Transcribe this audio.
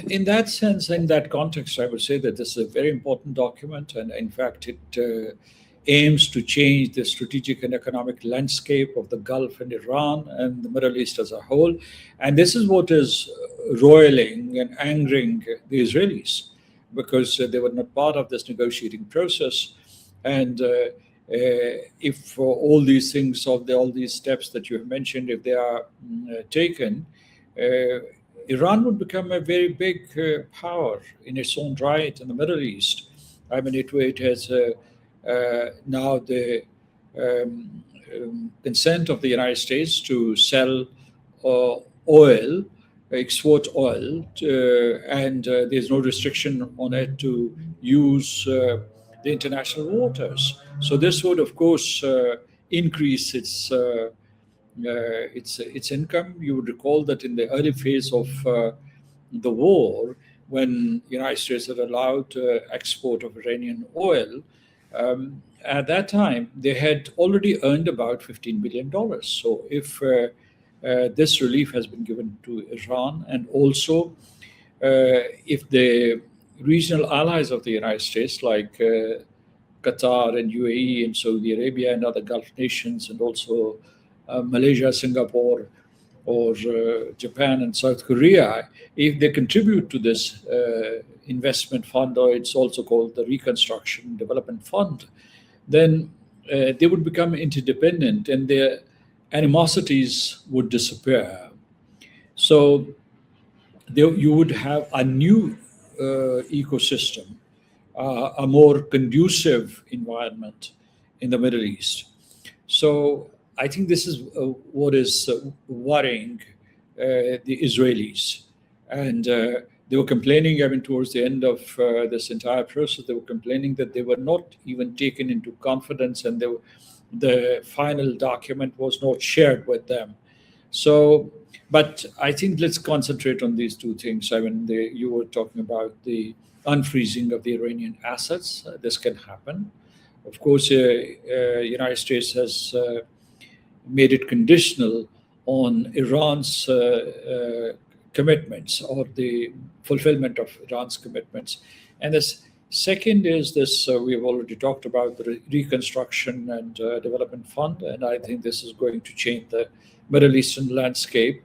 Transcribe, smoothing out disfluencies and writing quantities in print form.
in that sense, in that context, I would say that this is a very important document, and in fact, it aims to change the strategic and economic landscape of the Gulf and Iran and the Middle East as a whole. And this is what is roiling and angering the Israelis, because they were not part of this negotiating process. And if all these things, all these steps that you have mentioned, if they are taken, uh, Iran would become a very big power in its own right in the Middle East. I mean, it has now the consent of the United States to sell uh, oil, export oil, and there's no restriction on it to use the international waters. So this would, of course, increase its income. You would recall that in the early phase of the war, when the United States had allowed export of Iranian oil, at that time they had already earned about $15 billion. So if this relief has been given to Iran, and also if the regional allies of the United States, like Qatar and UAE and Saudi Arabia and other Gulf nations, and also Malaysia, Singapore, or Japan and South Korea, if they contribute to this investment fund, or it's also called the Reconstruction Development Fund, then they would become interdependent and their animosities would disappear. So you would have a new ecosystem, a more conducive environment in the Middle East. So I think this is what is worrying the Israelis. And they were complaining, I mean, towards the end of this entire process, they were complaining that they were not even taken into confidence, and the final document was not shared with them. So, but I think let's concentrate on these two things. I mean, you were talking about the unfreezing of the Iranian assets. This can happen. Of course, United States has made it conditional on Iran's commitments, or the fulfillment of Iran's commitments. And this second is this, we've already talked about the Reconstruction and Development Fund, and I think this is going to change the Middle Eastern landscape.